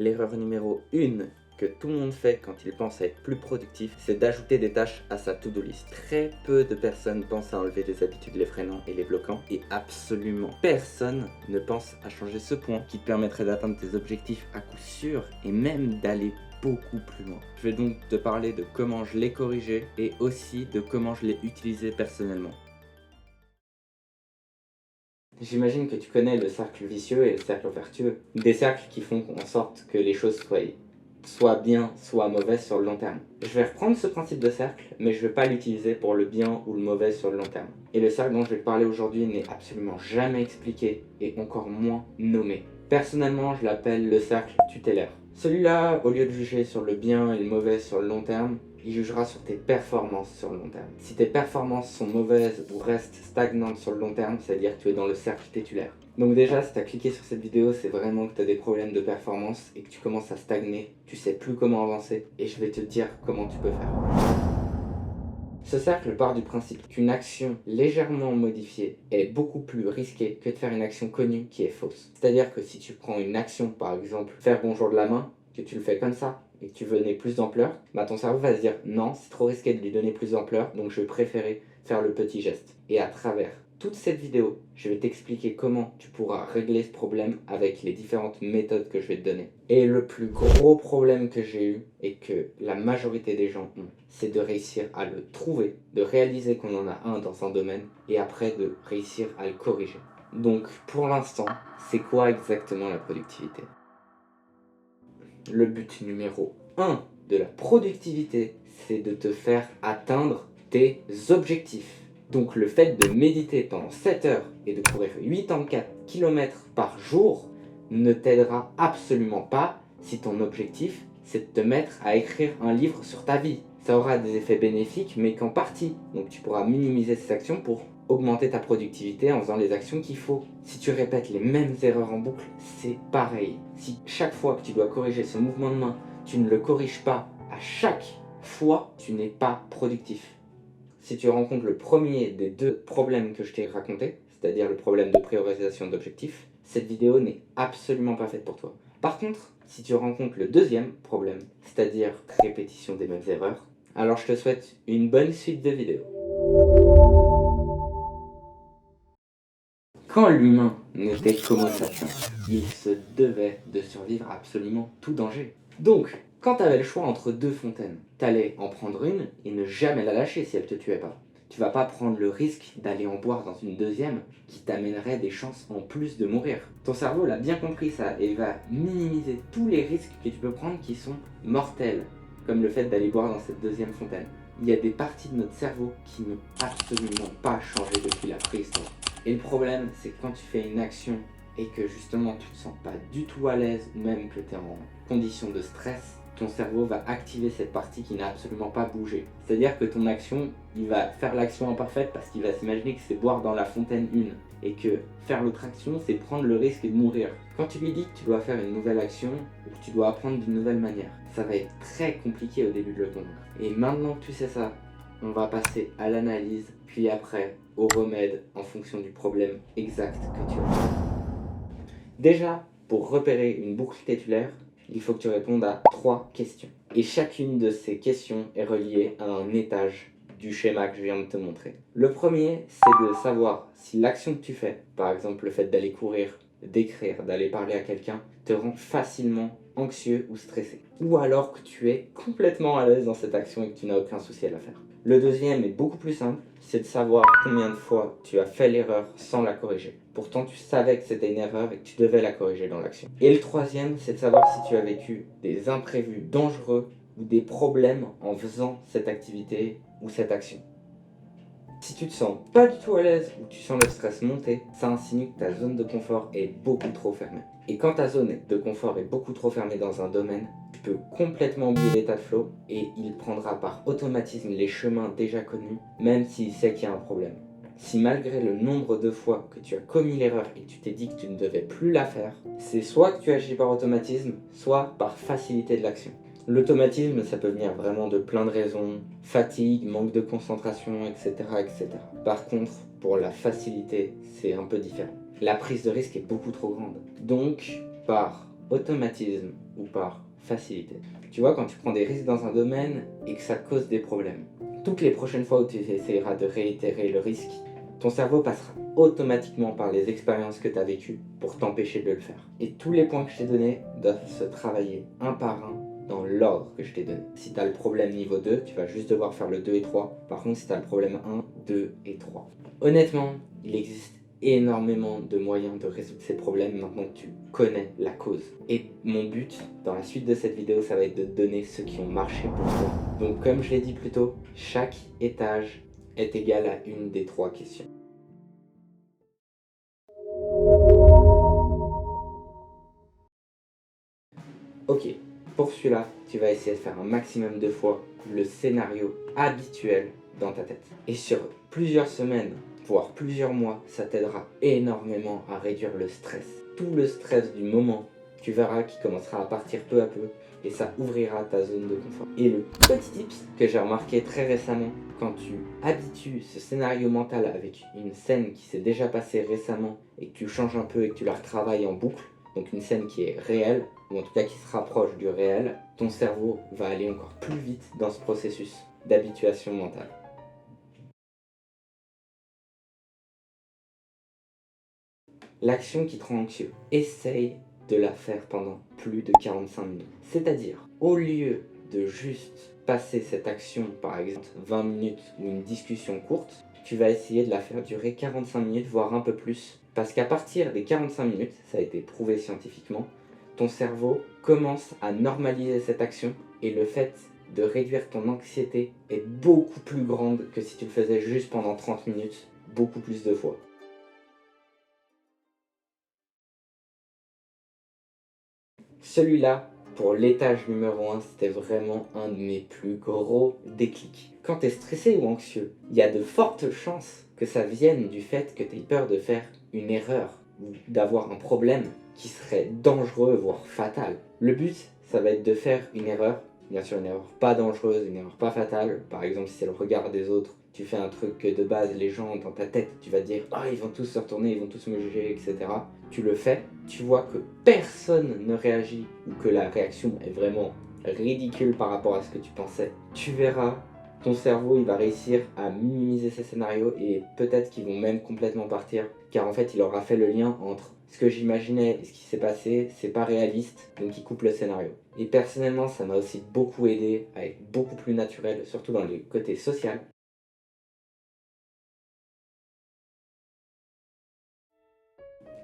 L'erreur numéro 1 que tout le monde fait quand il pense à être plus productif, c'est d'ajouter des tâches à sa to-do list. Très peu de personnes pensent à enlever des habitudes les freinant et les bloquant, et absolument personne ne pense à changer ce point qui te permettrait d'atteindre tes objectifs à coup sûr et même d'aller beaucoup plus loin. Je vais donc te parler de comment je l'ai corrigé et aussi de comment je l'ai utilisé personnellement. J'imagine que tu connais le cercle vicieux et le cercle vertueux. Des cercles qui font en sorte que les choses soient soit bien, soit mauvaises sur le long terme. Je vais reprendre ce principe de cercle, mais je ne vais pas l'utiliser pour le bien ou le mauvais sur le long terme. Et le cercle dont je vais te parler aujourd'hui n'est absolument jamais expliqué et encore moins nommé. Personnellement, je l'appelle le cercle tutélaire. Celui-là, au lieu de juger sur le bien et le mauvais sur le long terme, il jugera sur tes performances sur le long terme. Si tes performances sont mauvaises ou restent stagnantes sur le long terme, c'est-à-dire que tu es dans le cercle tutélaire. Donc déjà, si tu as cliqué sur cette vidéo, c'est vraiment que tu as des problèmes de performance et que tu commences à stagner, tu sais plus comment avancer, et je vais te dire comment tu peux faire. Ce cercle part du principe qu'une action légèrement modifiée est beaucoup plus risquée que de faire une action connue qui est fausse. C'est-à-dire que si tu prends une action, par exemple, faire bonjour de la main, que tu le fais comme ça, et que tu veux donner plus d'ampleur, bah ton cerveau va se dire non, c'est trop risqué de lui donner plus d'ampleur, donc je vais préférer faire le petit geste. Et à travers toute cette vidéo, je vais t'expliquer comment tu pourras régler ce problème avec les différentes méthodes que je vais te donner. Et le plus gros problème que j'ai eu, et que la majorité des gens ont, c'est de réussir à le trouver, de réaliser qu'on en a un dans un domaine, et après de réussir à le corriger. Donc pour l'instant, c'est quoi exactement la productivité ? Le but numéro 1 de la productivité, c'est de te faire atteindre tes objectifs. Donc le fait de méditer pendant 7 heures et de courir 84 km par jour ne t'aidera absolument pas si ton objectif c'est de te mettre à écrire un livre sur ta vie. Ça aura des effets bénéfiques mais qu'en partie. Donc tu pourras minimiser ces actions pour augmenter ta productivité en faisant les actions qu'il faut. Si tu répètes les mêmes erreurs en boucle, c'est pareil. Si chaque fois que tu dois corriger ce mouvement de main, tu ne le corriges pas à chaque fois, tu n'es pas productif. Si tu rencontres le premier des deux problèmes que je t'ai racontés, c'est-à-dire le problème de priorisation d'objectifs, cette vidéo n'est absolument pas faite pour toi. Par contre, si tu rencontres le deuxième problème, c'est-à-dire répétition des mêmes erreurs, alors je te souhaite une bonne suite de vidéos. Quand l'humain n'était qu'Homo sapiens, il se devait de survivre à absolument tout danger. Donc, quand tu avais le choix entre deux fontaines, t'allais en prendre une et ne jamais la lâcher si elle te tuait pas. Tu vas pas prendre le risque d'aller en boire dans une deuxième qui t'amènerait des chances en plus de mourir. Ton cerveau l'a bien compris ça et va minimiser tous les risques que tu peux prendre qui sont mortels, comme le fait d'aller boire dans cette deuxième fontaine. Il y a des parties de notre cerveau qui n'ont absolument pas changé depuis la préhistoire. Et le problème, c'est que quand tu fais une action et que justement tu te sens pas du tout à l'aise ou même que tu es en condition de stress, ton cerveau va activer cette partie qui n'a absolument pas bougé. C'est-à-dire que ton action, il va faire l'action imparfaite parce qu'il va s'imaginer que c'est boire dans la fontaine 1 et que faire l'autre action, c'est prendre le risque de mourir. Quand tu lui dis que tu dois faire une nouvelle action ou que tu dois apprendre d'une nouvelle manière, ça va être très compliqué au début de le convaincre. Et maintenant que tu sais ça, on va passer à l'analyse, puis après au remède en fonction du problème exact que tu as. Déjà, pour repérer une boucle titulaire, il faut que tu répondes à 3 questions. Et chacune de ces questions est reliée à un étage du schéma que je viens de te montrer. Le premier, c'est de savoir si l'action que tu fais, par exemple le fait d'aller courir, d'écrire, d'aller parler à quelqu'un, te rend facilement anxieux ou stressé. Ou alors que tu es complètement à l'aise dans cette action et que tu n'as aucun souci à la faire. Le deuxième est beaucoup plus simple, c'est de savoir combien de fois tu as fait l'erreur sans la corriger. Pourtant, tu savais que c'était une erreur et que tu devais la corriger dans l'action. Et le troisième, c'est de savoir si tu as vécu des imprévus dangereux ou des problèmes en faisant cette activité ou cette action. Si tu te sens pas du tout à l'aise ou tu sens le stress monter, ça insinue que ta zone de confort est beaucoup trop fermée. Et quand ta zone de confort est beaucoup trop fermée dans un domaine, tu peux complètement oublier l'état de flow et il prendra par automatisme les chemins déjà connus, même s'il sait qu'il y a un problème. Si malgré le nombre de fois que tu as commis l'erreur et que tu t'es dit que tu ne devais plus la faire, c'est soit que tu agis par automatisme, soit par facilité de l'action. L'automatisme, ça peut venir vraiment de plein de raisons, fatigue, manque de concentration, etc., etc. Par contre, pour la facilité, c'est un peu différent. La prise de risque est beaucoup trop grande. Donc, par automatisme ou par facilité. Tu vois, quand tu prends des risques dans un domaine et que ça cause des problèmes, toutes les prochaines fois où tu essaieras de réitérer le risque, ton cerveau passera automatiquement par les expériences que tu as vécues pour t'empêcher de le faire. Et tous les points que je t'ai donnés doivent se travailler un par un dans l'ordre que je t'ai donné. Si tu as le problème niveau 2, tu vas juste devoir faire le 2 et 3. Par contre, si tu as le problème 1, 2 et 3. Honnêtement, il existe énormément de moyens de résoudre ces problèmes maintenant que tu connais la cause. Et mon but dans la suite de cette vidéo, ça va être de te donner ceux qui ont marché pour toi. Donc comme je l'ai dit plus tôt, chaque étage est égal à une des 3 questions. Ok, pour celui-là, tu vas essayer de faire un maximum de fois le scénario habituel dans ta tête. Et sur plusieurs semaines, voire plusieurs mois, ça t'aidera énormément à réduire le stress. Tout le stress du moment, tu verras qu'il commencera à partir peu à peu et ça ouvrira ta zone de confort. Et le petit tips que j'ai remarqué très récemment, quand tu habitues ce scénario mental avec une scène qui s'est déjà passée récemment et que tu changes un peu et que tu la retravailles en boucle, donc une scène qui est réelle, ou en tout cas qui se rapproche du réel, ton cerveau va aller encore plus vite dans ce processus d'habituation mentale. L'action qui te rend anxieux, essaye de la faire pendant plus de 45 minutes. C'est-à-dire, au lieu de juste passer cette action, par exemple 20 minutes ou une discussion courte, tu vas essayer de la faire durer 45 minutes, voire un peu plus. Parce qu'à partir des 45 minutes, ça a été prouvé scientifiquement, ton cerveau commence à normaliser cette action et le fait de réduire ton anxiété est beaucoup plus grande que si tu le faisais juste pendant 30 minutes, beaucoup plus de fois. Celui-là, pour l'étage numéro 1, c'était vraiment un de mes plus gros déclics. Quand tu es stressé ou anxieux, il y a de fortes chances que ça vienne du fait que tu aies peur de faire une erreur ou d'avoir un problème qui serait dangereux, voire fatal. Le but, ça va être de faire une erreur, bien sûr une erreur pas dangereuse, une erreur pas fatale. Par exemple, si c'est le regard des autres, tu fais un truc que de base, les gens dans ta tête, tu vas te dire « Ah, ils vont tous se retourner, ils vont tous me juger, etc. » Tu le fais, tu vois que personne ne réagit ou que la réaction est vraiment ridicule par rapport à ce que tu pensais. Tu verras, ton cerveau, il va réussir à minimiser ces scénarios et peut-être qu'ils vont même complètement partir car en fait, il aura fait le lien entre ce que j'imaginais et ce qui s'est passé, c'est pas réaliste, donc il coupe le scénario. Et personnellement, ça m'a aussi beaucoup aidé à être beaucoup plus naturel, surtout dans le côté social.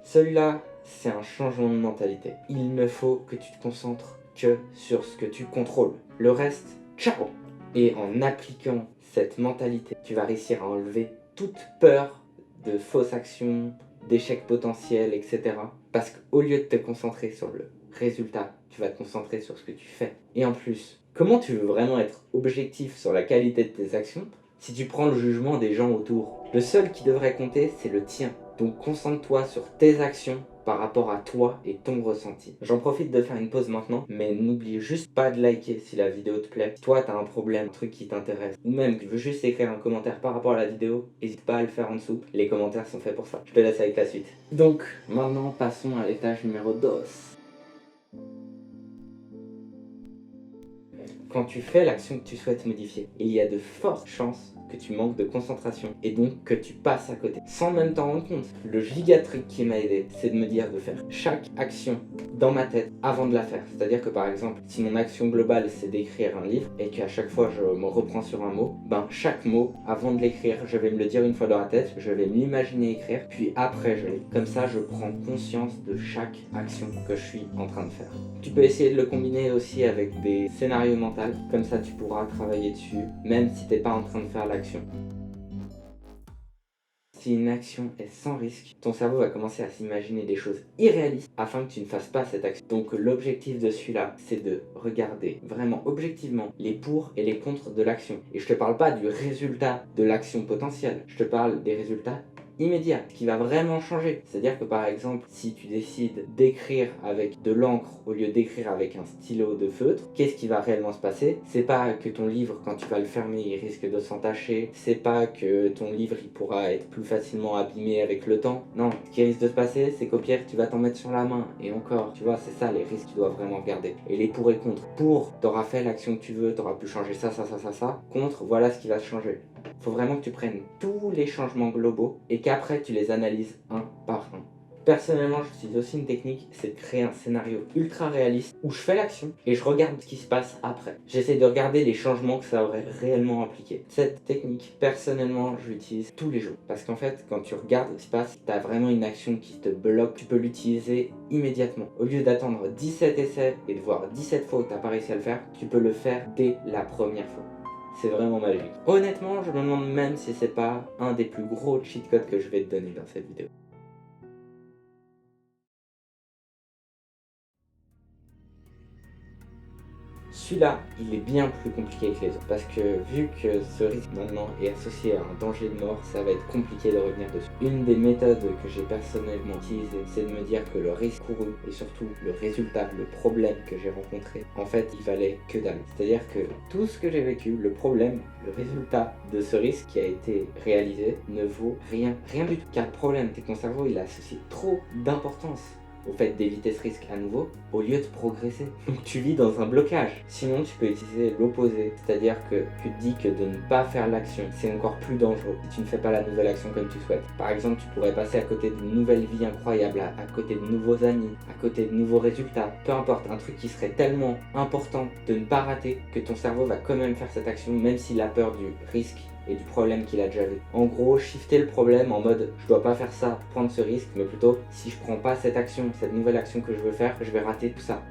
Celui-là, c'est un changement de mentalité. Il ne faut que tu te concentres que sur ce que tu contrôles. Le reste, ciao! Et en appliquant cette mentalité, tu vas réussir à enlever toute peur de fausses actions, d'échecs potentiels, etc. Parce qu'au lieu de te concentrer sur le résultat, tu vas te concentrer sur ce que tu fais. Et en plus, comment tu veux vraiment être objectif sur la qualité de tes actions si tu prends le jugement des gens autour? Le seul qui devrait compter, c'est le tien. Donc concentre-toi sur tes actions par rapport à toi et ton ressenti. J'en profite de faire une pause maintenant, mais n'oublie juste pas de liker si la vidéo te plaît. Si toi t'as un problème, un truc qui t'intéresse, ou même que tu veux juste écrire un commentaire par rapport à la vidéo, n'hésite pas à le faire en dessous. Les commentaires sont faits pour ça. Je te laisse avec la suite. Donc, maintenant passons à l'étage numéro 2. Quand tu fais l'action que tu souhaites modifier, il y a de fortes chances que tu manques de concentration et donc que tu passes à côté, sans même t'en rendre compte. Le giga truc qui m'a aidé, c'est de me dire de faire chaque action dans ma tête avant de la faire. C'est-à-dire que par exemple, si mon action globale c'est d'écrire un livre et qu'à chaque fois je me reprends sur un mot, ben chaque mot, avant de l'écrire, je vais me le dire une fois dans la tête, je vais m'imaginer écrire, puis après je l'écris. Comme ça, je prends conscience de chaque action que je suis en train de faire. Tu peux essayer de le combiner aussi avec des scénarios mentaux, comme ça tu pourras travailler dessus, même si t'es pas en train de faire l'action. Si une action est sans risque, ton cerveau va commencer à s'imaginer des choses irréalistes afin que tu ne fasses pas cette action. Donc l'objectif de celui-là, c'est de regarder vraiment objectivement les pour et les contre de l'action. Et je te parle pas du résultat de l'action potentielle, je te parle des résultats immédiat, ce qui va vraiment changer. C'est-à-dire que par exemple, si tu décides d'écrire avec de l'encre au lieu d'écrire avec un stylo de feutre, qu'est-ce qui va réellement se passer? C'est pas que ton livre, quand tu vas le fermer, il risque de s'entacher, c'est pas que ton livre il pourra être plus facilement abîmé avec le temps. Non, ce qui risque de se passer, c'est qu'au pire, tu vas t'en mettre sur la main. Et encore, tu vois, c'est ça les risques que tu dois vraiment regarder. Et les pour et contre. Pour, t'auras fait l'action que tu veux, t'auras pu changer ça, ça, ça, ça, ça. Contre, voilà ce qui va changer. Faut vraiment que tu prennes tous les changements globaux et qu'après tu les analyses un par un. Personnellement, j'utilise aussi une technique, c'est de créer un scénario ultra réaliste où je fais l'action et je regarde ce qui se passe après. J'essaie de regarder les changements que ça aurait réellement impliqué. Cette technique, personnellement, je l'utilise tous les jours. Parce qu'en fait, quand tu regardes ce qui se passe, tu as vraiment une action qui te bloque, tu peux l'utiliser immédiatement. Au lieu d'attendre 17 essais et de voir 17 fois où tu n'as pas réussi à le faire, tu peux le faire dès la première fois. C'est vraiment magique. Honnêtement, je me demande même si c'est pas un des plus gros cheat codes que je vais te donner dans cette vidéo. Celui-là, il est bien plus compliqué que les autres parce que vu que ce risque maintenant est associé à un danger de mort, ça va être compliqué de revenir dessus. Une des méthodes que j'ai personnellement utilisées, c'est de me dire que le risque couru et surtout le résultat, le problème que j'ai rencontré, en fait, il valait que dalle. C'est-à-dire que tout ce que j'ai vécu, le problème, le résultat de ce risque qui a été réalisé ne vaut rien, rien du tout. Car le problème, c'est que ton cerveau, il a associé trop d'importance au fait d'éviter ce risque à nouveau, au lieu de progresser. Donc tu vis dans un blocage. Sinon, tu peux utiliser l'opposé, c'est-à-dire que tu te dis que de ne pas faire l'action, c'est encore plus dangereux si tu ne fais pas la nouvelle action comme tu souhaites. Par exemple, tu pourrais passer à côté d'une nouvelle vie incroyable, à côté de nouveaux amis, à côté de nouveaux résultats, peu importe, un truc qui serait tellement important de ne pas rater que ton cerveau va quand même faire cette action, même s'il a peur du risque et du problème qu'il a déjà vu. En gros, shifter le problème en mode je dois pas faire ça, prendre ce risque, mais plutôt si je prends pas cette action, cette nouvelle action que je veux faire, je vais rater tout ça.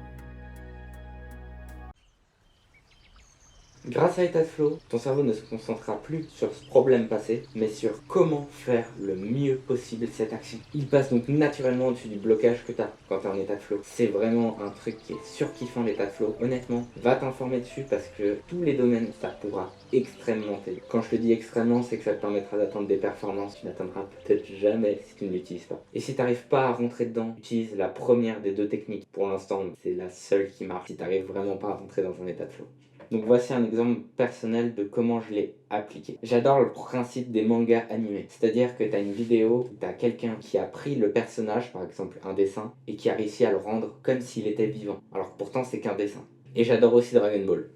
Grâce à État de Flow, ton cerveau ne se concentrera plus sur ce problème passé, mais sur comment faire le mieux possible cette action. Il passe donc naturellement au-dessus du blocage que tu as quand tu es en État de Flow. C'est vraiment un truc qui est surkiffant l'État de Flow. Honnêtement, va t'informer dessus parce que tous les domaines, ça pourra extrêmement t'aider. Quand je te dis extrêmement, c'est que ça te permettra d'atteindre des performances que tu n'atteindras peut-être jamais si tu ne l'utilises pas. Et si tu n'arrives pas à rentrer dedans, utilise la première des deux techniques. Pour l'instant, c'est la seule qui marche si tu n'arrives vraiment pas à rentrer dans un État de Flow. Donc voici un exemple personnel de comment je l'ai appliqué. J'adore le principe des mangas animés. C'est-à-dire que tu as une vidéo où tu as quelqu'un qui a pris le personnage, par exemple un dessin, et qui a réussi à le rendre comme s'il était vivant. Alors que pourtant c'est qu'un dessin. Et j'adore aussi Dragon Ball.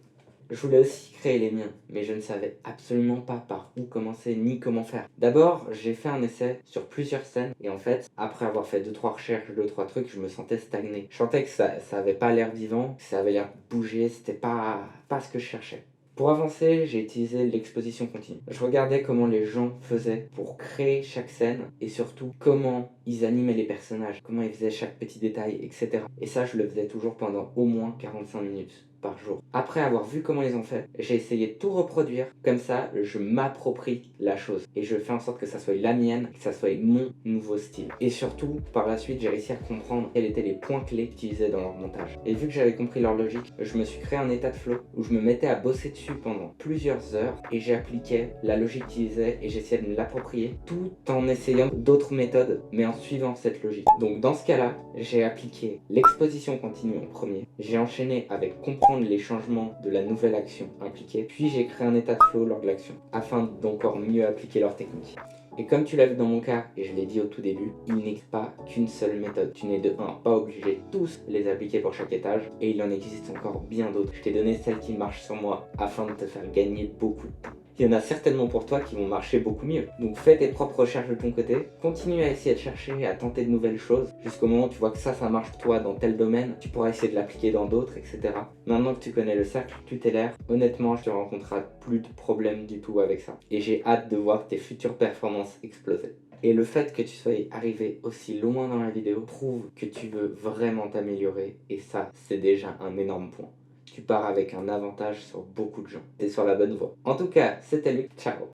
Je voulais aussi créer les miens, mais je ne savais absolument pas par où commencer ni comment faire. D'abord, j'ai fait un essai sur plusieurs scènes et en fait, après avoir fait 2-3 recherches, 2-3 trucs, je me sentais stagné. Je sentais que ça avait pas l'air vivant, que ça avait l'air de bouger, c'était pas ce que je cherchais. Pour avancer, j'ai utilisé l'exposition continue. Je regardais comment les gens faisaient pour créer chaque scène et surtout comment ils animaient les personnages, comment ils faisaient chaque petit détail, etc. Et ça, je le faisais toujours pendant au moins 45 minutes par jour. Après avoir vu comment ils ont fait, j'ai essayé de tout reproduire. Comme ça, je m'approprie la chose et je fais en sorte que ça soit la mienne, que ça soit mon nouveau style. Et surtout, par la suite, j'ai réussi à comprendre quels étaient les points clés qu'ils utilisaient dans leur montage. Et vu que j'avais compris leur logique, je me suis créé un état de flow où je me mettais à bosser dessus pendant plusieurs heures et j'appliquais la logique qu'ils utilisaient et j'essayais de me l'approprier tout en essayant d'autres méthodes mais en suivant cette logique. Donc dans ce cas-là, j'ai appliqué l'exposition continue en premier, j'ai enchaîné avec comprendre les changements de la nouvelle action impliquée, puis j'ai créé un état de flow lors de l'action afin d'encore mieux appliquer leur technique. Et comme tu l'as vu dans mon cas, et je l'ai dit au tout début, il n'existe pas qu'une seule méthode. Tu n'es de 1 pas obligé de tous les appliquer pour chaque étage, et il en existe encore bien d'autres. Je t'ai donné celle qui marche sur moi afin de te faire gagner beaucoup de temps. Il y en a certainement pour toi qui vont marcher beaucoup mieux. Donc fais tes propres recherches de ton côté, continue à essayer de chercher, à tenter de nouvelles choses, jusqu'au moment où tu vois que ça marche pour toi dans tel domaine, tu pourras essayer de l'appliquer dans d'autres, etc. Maintenant que tu connais le cercle tutélaire, honnêtement, je te rencontrerai plus de problèmes du tout avec ça. Et j'ai hâte de voir tes futures performances exploser. Et le fait que tu sois arrivé aussi loin dans la vidéo prouve que tu veux vraiment t'améliorer, et ça, c'est déjà un énorme point. Tu pars avec un avantage sur beaucoup de gens. T'es sur la bonne voie. En tout cas, c'était Luc. Ciao.